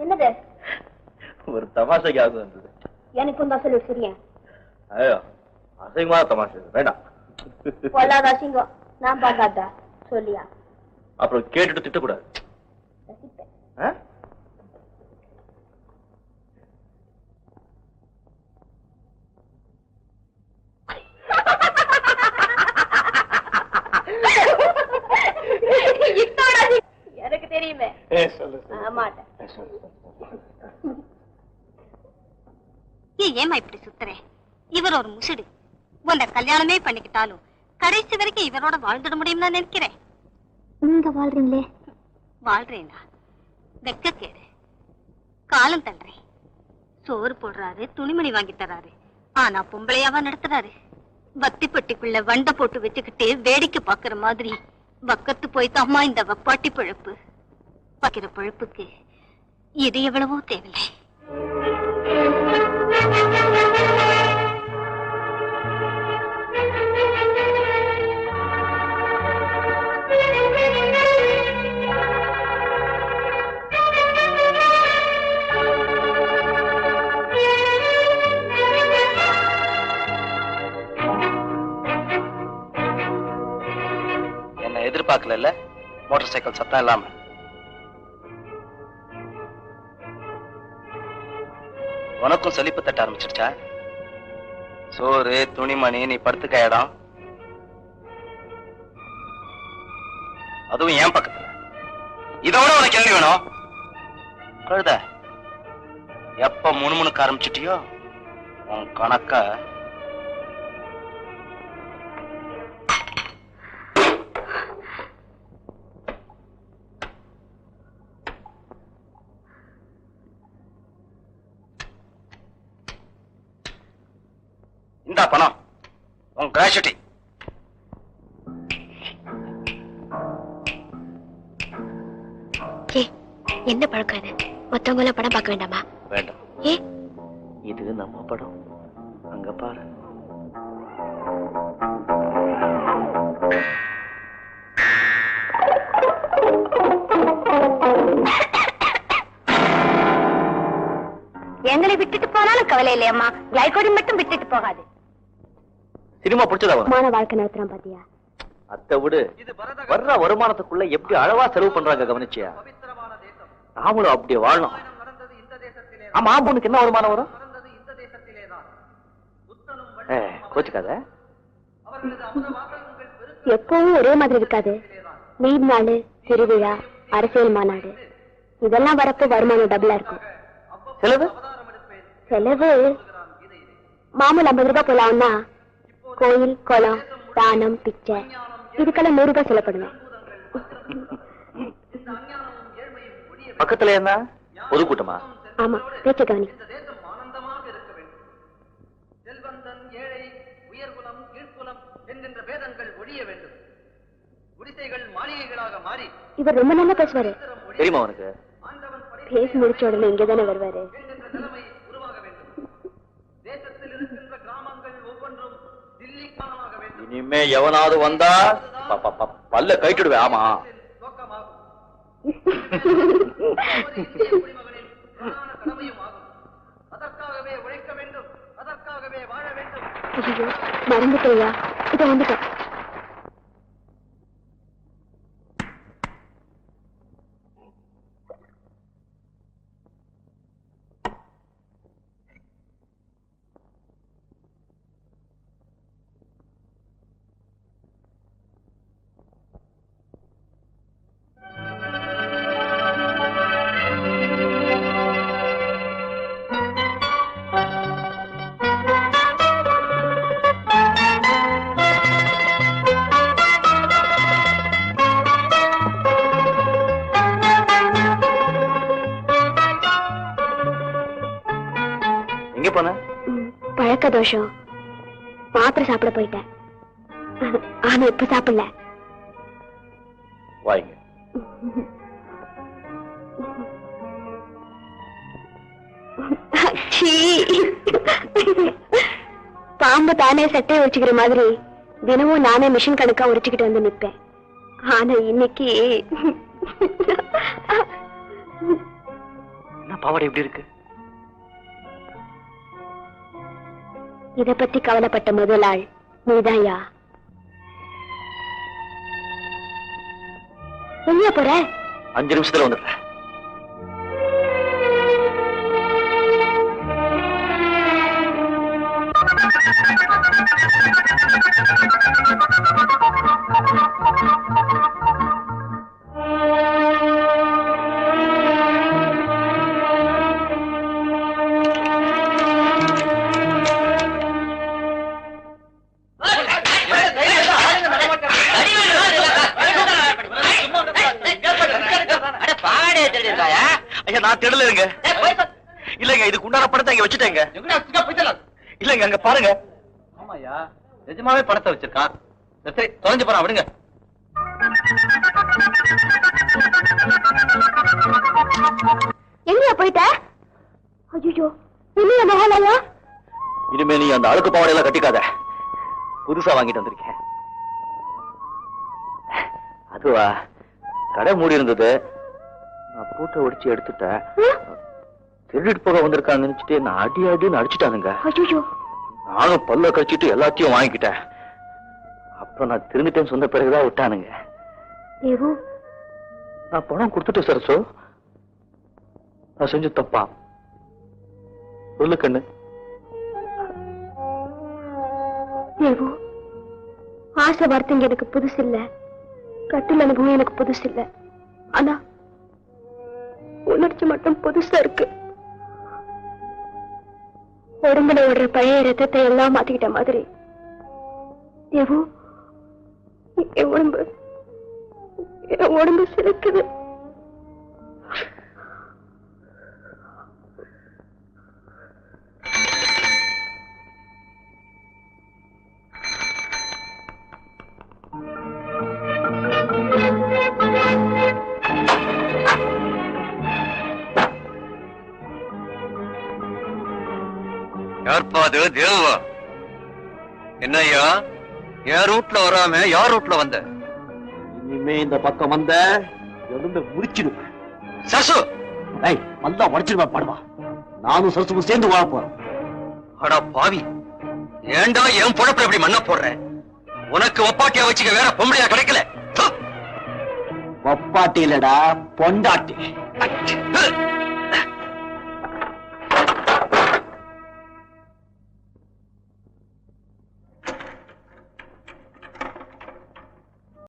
என்னது? ஒரு தமாஷைக்காக வந்தது. எனக்கும் தான் சொல்லு சரியா? ஐயோ, அசிங்கமா தமாஷை வேண்டாம். பொல்லாத அசிங்கம். நான் பார்க்காதா சொல்லியா? அப்புறம் கேட்டுட்டு திட்டக்கூடாது. எனக்கு தெரியுமே. ஏமா இப்படி சுத்துறேன்? இவர் ஒரு முசுடு. உன்னை கல்யாணமே பண்ணிக்கிட்டாலும் கடைசி வரைக்கும் இவரோட வாழ்ந்துட முடியும்னு நினைக்கிறேன். நீங்க வாழ்றீங்களே? வாழ்றேன்னா வெக்க கேடு. காலம் தள்ளுறேன். சோறு போடுறாரு, துணிமணி வாங்கி தராரு. ஆனா பொம்பளையாவா நடத்துறாரு. வத்தி பெட்டிக்குள்ள வண்டை போட்டு வச்சுக்கிட்டு வேடிக்கை பாக்குற மாதிரி வக்கத்து போய்த்து அம்மா இந்த வப்பாட்டி பழப்பு பாக்கிற பழப்புக்கு இது எவ்வளவோ தேவையில்லை. எதிர்பார்க்கல மோட்டார் சைக்கிள் சத்தம் இல்லாம. உனக்கும் சலிப்பு தட்ட ஆரம்பிச்சிருச்சா? சோறு, துணிமணி, நீ படுத்துக்க இடம், அதுவும் ஏன் பக்கத்துல. இதோட உனக்கு என்ன வேணும்? கழுத, எப்ப முணுமுணுக்க ஆரம்பிச்சிட்டியோ உன் கணக்க இந்த பணம் உன் கிராஜுட்டி. என்ன பழக்கம் இது? மத்தவங்க எல்லாம் படம் பார்க்க வேண்டாமா? வேண்டாம். இது நம்ம படம். அங்க பாரு. எங்களை விட்டுட்டு போனாலும் கவலை இல்லையம்மா. ஜெயக்கொடி மட்டும் விட்டுட்டு போகாது. சினிமா பிடிச்சதா? மான வாழ்க்கை நடத்துறான் பாத்தியா? அத்தை விடு. வர்ற வருமானத்துக்குள்ள எப்படி அளவா செலவு பண்றாங்க கவனிச்சியா? நாமளும் அப்படியே வாழணும். ஆமா, பொண்ணுக்கு என்ன வருமானம் வரும்? கோச்சுக்காத. எப்பவும் ஒரே மாதிரி இருக்காது. நீர் நாள், திருவிழா, அரசியல் மாநாடு இதெல்லாம் வரப்போ வருமானம் டபுளா இருக்கும். செலவு செலவு மாமூல் 50 ரூபாய் போலாம்னா கோயில், குளம், தானம், பிச்சை இதுக்கெல்லாம் 100 ரூபாய் செலப்படுவேன். பக்கத்துல என்ன பொதுக்கூட்டமா? ஆமா, பேச்ச கவனி. இவர் ரொம்ப நல்லா பேசுவாரு. தெரியுமா உனக்கு? பேசி முடிச்ச உடனே இங்கதானே வருவாரு. இனிமே எவனாவது வந்தா பல்ல கைட்டுடுவேன். ஆமா. மறந்துட்டேயா? இத வந்துட்டேன். பழக்க தோஷம். மாத்திரை சாப்பிட போயிட்டேன். ஆனா இப்ப சாப்பிடல. வாங்க. பாம்பு தானே சட்டையை உரிச்சுக்கிற மாதிரி தினமும் நானே மிஷின் கணக்கா உரிச்சுக்கிட்டு வந்து நிப்பேன். ஆனா இன்னைக்கு பாவாடை எப்படி இருக்கு? இத பத்தி கவலைப்பட்ட முதல் ஆள் நீதான்யா. எங்க போற? 5 நிமிஷத்துல வந்துடுறேன். நான் திடலங்க. இல்லங்க, இதுக்கு உண்டான பணத்தை அங்க வச்சுட்டேங்க. இல்லங்க, அங்க பாருங்க. ஆமாயா, நிஜமாவே பணத்தை வச்சிருக்கான். சரி, தொலைஞ்சு போறான், விடுங்க. எங்கயா போயிட்ட? ஐயோ, இல்லையா மகாலயா? இனிமே நீ அந்த அழுக்கு பாவாடை எல்லாம் கட்டிக்காத. புதுசா வாங்கிட்டு வந்திருக்கேன். அதுவா, கடை மூடி இருந்தது, நான் பூட்டை ஒடிச்சு எடுத்துட்டேன். திருடிட்டு போக வந்திருக்காங்க நினைச்சிட்டு நான் அடின்னு அடிச்சுட்டானுங்க. ஐயோ, நானும் பல்ல கழிச்சிட்டு எல்லாத்தையும் வாங்கிக்கிட்டேன். அப்புறம் நான் திரும்பிட்டேன்னு சொன்ன பிறகுதான் விட்டானுங்க. தேவு, நான் பணம் கொடுத்துட்டேன் சரசு. நான் செஞ்சு தப்பா? சொல்லு கண்ணு. தேவு, ஆசை வார்த்தைங்க எனக்கு புதுசு இல்ல, கட்டில் அனுபவம் எனக்கு புதுசு இல்ல. ஆனா உணர்ச்சி மட்டும் புதுசா இருக்கு. உடம்புல ஓடுற பழைய ரத்தத்தை எல்லாம் மாத்திக்கிட்ட மாதிரி தேவு, என் உடம்பு சிலுக்குது. யார்பாது தேவா? என்னய்யா, என் ரூட்ல வராம யார் ரூட்ல வந்த? இனிமே இந்த பக்கம் வந்த எலும்பை முறிச்சிடுவேன். சசு, நல்லா உடைச்சிடுவேன். பாடுவா, நானும் சரசுவும் சேர்ந்து வாழ போறோம். அடா பாவி, ஏண்டா என் பொழப்ப எப்படி மண்ண போடுற? உனக்கு ஒப்பாட்டியா வச்சுக்க வேற பொம்பளையா கிடைக்கல. ஒப்பாட்டி இல்லடா, பொண்டாட்டி.